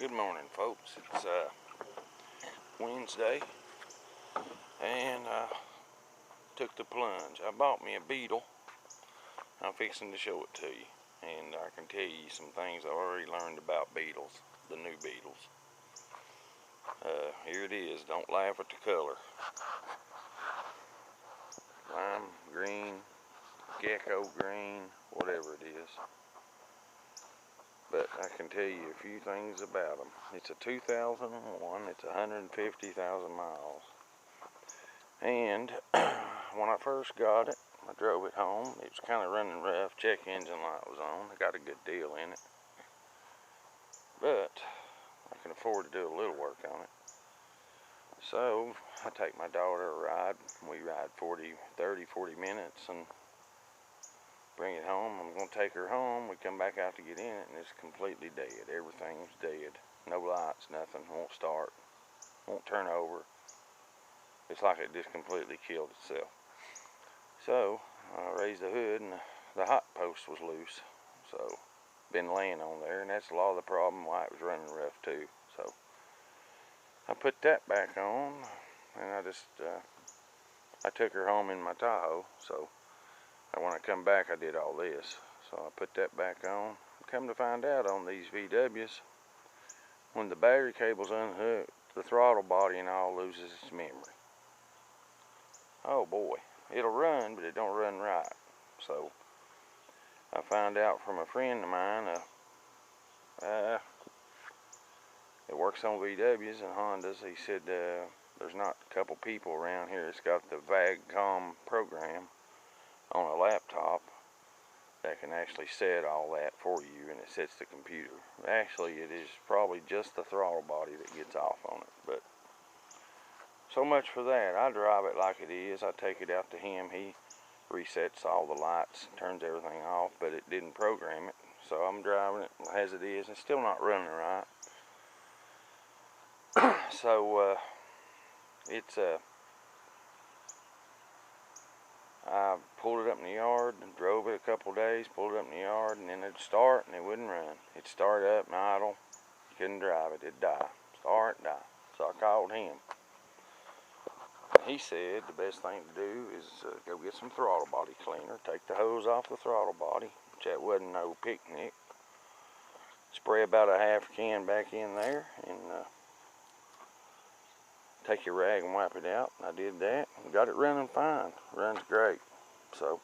Good morning, folks. It's Wednesday, and I took the plunge. I bought me a Beetle. I'm fixing to show it to you, and I can tell you some things I already learned about Beetles, the new Beetles. Here it is. Don't laugh at the color. Lime green, gecko green, whatever it is. But I can tell you a few things about them. It's a 2001. It's 150,000 miles. And when I first got it, I drove it home. It was kind of running rough. Check engine light was on. I got a good deal in it. But I can afford to do a little work on it. So I take my daughter a ride. We ride 30, 40 minutes and bring it home. I'm going to take her home. We come back out to get in it, and it's completely dead. Everything's dead. No lights, nothing. Won't start. Won't turn over. It's like it just completely killed itself. So I raised the hood, and the hot post was loose. So been laying on there, and that's a lot of the problem why it was running rough too. So I put that back on, and I took her home in my Tahoe. So when I come back, I did all this. So I put that back on. Come to find out, on these VWs, when the battery cable's unhooked, the throttle body and all loses its memory. Oh boy, it'll run, but it don't run right. So I found out from a friend of mine, it works on VWs and Hondas. He said there's not a couple people around here that's got the VAGCOM program on a laptop that can actually set all that for you, and it sets the computer. Actually, it is probably just the throttle body that gets off on it. But so much for that. I drive it like it is. I take it out to him. He resets all the lights, turns everything off, but it didn't program it. So I'm driving it as it is. It's still not running right. So I pulled it up in the yard and drove it a couple days, pulled it up in the yard, and then it'd start and it wouldn't run. It'd start up and idle. You couldn't drive it. It'd die. Start and die. So I called him. He said the best thing to do is go get some throttle body cleaner, take the hose off the throttle body, which that wasn't no picnic. Spray about a half can back in there, and take your rag and wipe it out. I did that and got it running fine. Runs great. So,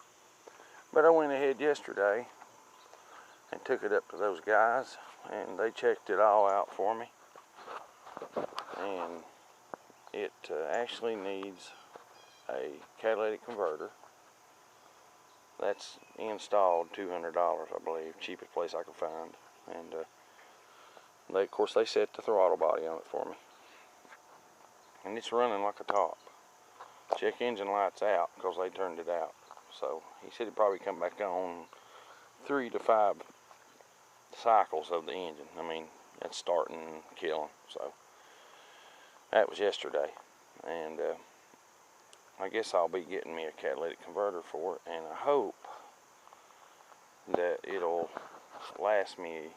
but I went ahead yesterday and took it up to those guys, and they checked it all out for me. And it actually needs a catalytic converter. That's installed $200, I believe, cheapest place I could find. And of course they set the throttle body on it for me. And it's running like a top. Check engine lights out because they turned it out. So he said he'd probably come back on 3 to 5 cycles of the engine. I mean, that's starting and killing. So that was yesterday. And I guess I'll be getting me a catalytic converter for it. And I hope that it'll last me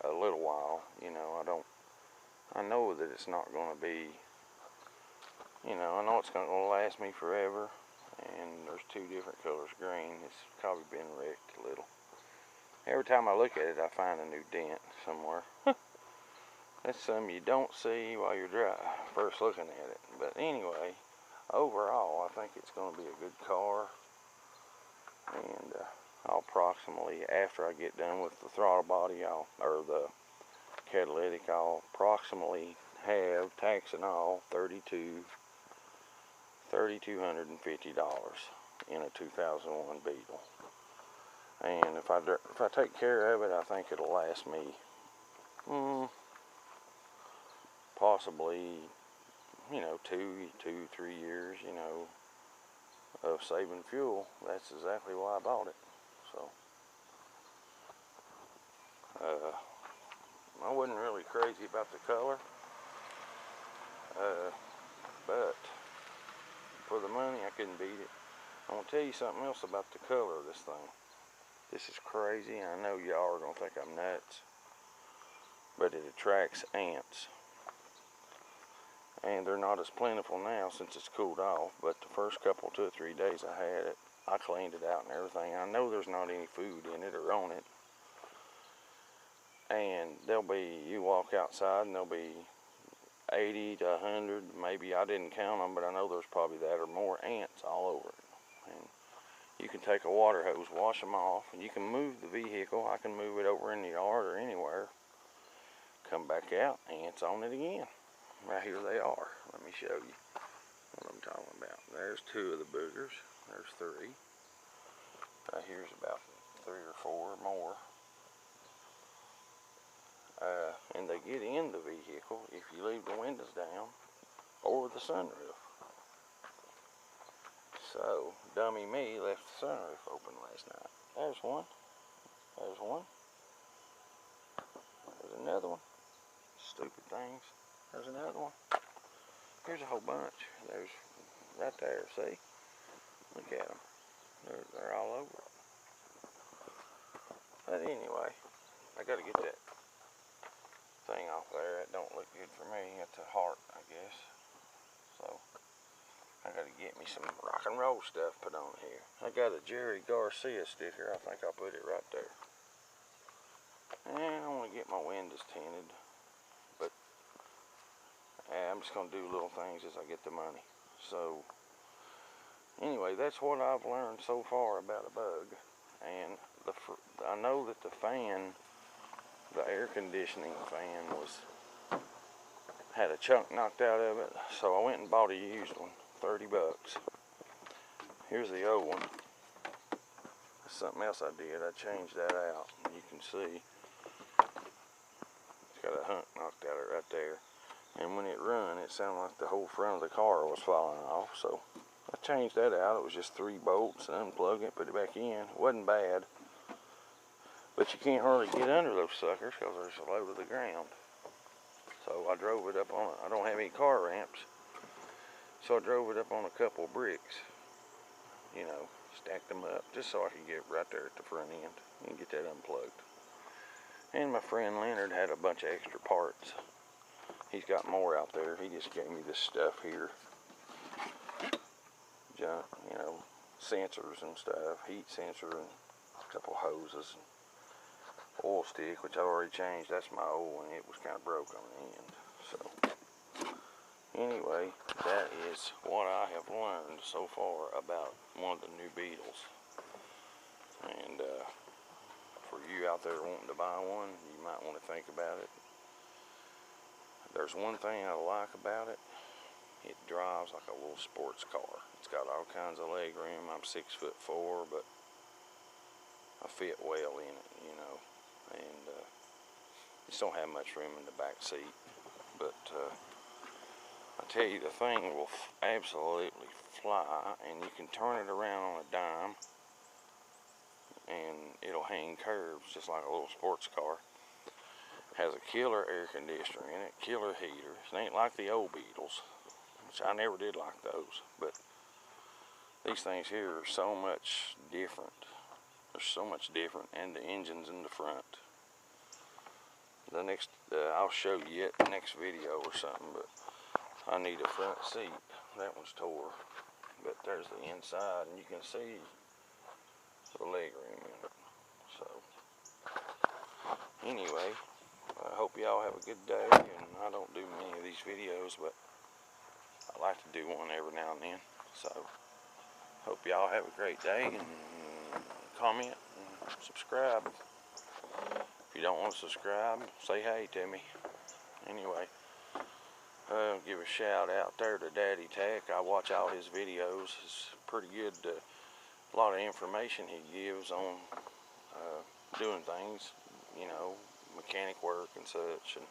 a little while. You know, I know that it's not going to be, you know, I know it's going to last me forever, and there's 2 different colors green. It's probably been wrecked a little. Every time I look at it, I find a new dent somewhere. That's something you don't see while you're first looking at it. But anyway, overall, I think it's going to be a good car. And I'll approximately, after I get done with the throttle body, or the catalytic, I'll approximately have, tax and all, $3,250 in a 2001 Beetle. And if I take care of it, I think it'll last me possibly, you know, 2-3 years, you know, of saving fuel. That's exactly why I bought it. So I wasn't really crazy about the color, but for the money, I couldn't beat it. I'm gonna tell you something else about the color of this thing. This is crazy. I know y'all are gonna think I'm nuts, but it attracts ants. And they're not as plentiful now since it's cooled off, but the first couple, 2 or 3 days I had it, I cleaned it out and everything. I know there's not any food in it or on it. And you walk outside and there'll be 80 to 100, maybe, I didn't count them, but I know there's probably that or more ants all over it. And you can take a water hose, wash them off, and you can move the vehicle. I can move it over in the yard or anywhere. Come back out, ants on it again. Right here they are. Let me show you what I'm talking about. There's 2 of the boogers. There's 3. Right here's about 3 or 4 more. And they get in the vehicle if you leave the windows down or the sunroof. So, dummy me left the sunroof open last night. There's one. There's one. There's another one. Stupid things. There's another one. Here's a whole bunch. There's right there, see? Look at them. They're all over it. But anyway, I got to get that thing off there. It don't look good for me. It's a heart, I guess. So, I got to get me some rock and roll stuff put on here. I got a Jerry Garcia sticker. I think I'll put it right there. And I want to get my windows tinted. But I'm just going to do little things as I get the money. So, anyway, that's what I've learned so far about a bug. And I know that the fan, the air conditioning fan, had a chunk knocked out of it. So I went and bought a used one, 30 bucks. Here's the old one. That's something else I did. I changed that out. You can see it's got a hunk knocked out of it right there. And when it run, it sounded like the whole front of the car was falling off. So I changed that out. It was just 3 bolts, and unplug it, put it back in. It wasn't bad. But you can't hardly get under those suckers because they're so low to the ground. So I drove it up on I don't have any car ramps. So I drove it up on a couple of bricks. You know, stacked them up just so I could get right there at the front end and get that unplugged. And my friend Leonard had a bunch of extra parts. He's got more out there. He just gave me this stuff here. Junk, you know, sensors and stuff, heat sensor and a couple hoses, and oil stick, which I already changed. That's my old one. It was kind of broke on the end. So anyway, that is what I have learned so far about one of the new Beetles. And for you out there wanting to buy one, you might want to think about it. There's one thing I like about it. It drives like a little sports car. It's got all kinds of leg room. I'm 6'4", but I fit well in it, you know. And just don't have much room in the back seat. But I tell you, the thing will absolutely fly, and you can turn it around on a dime, and it'll hang curves just like a little sports car. Has a killer air conditioner in it, killer heaters. It ain't like the old Beetles, which I never did like those, but these things here are so much different. They're so much different, and the engine's in the front. The next, I'll show you it in the next video or something, but I need a front seat. That one's tore, but there's the inside, and you can see the leg room in it. So, anyway, I hope y'all have a good day, and I don't do many of these videos, but I like to do one every now and then. So, hope y'all have a great day, and comment and subscribe. If you don't want to subscribe, say hey to me. Anyway, give a shout out there to daddytech. I watch all his videos. It's pretty good. A lot of information he gives on doing things, you know, mechanic work and such. And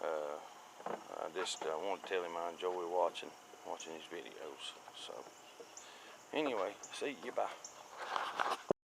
I just want to tell him I enjoy watching his videos. So anyway, see you, bye.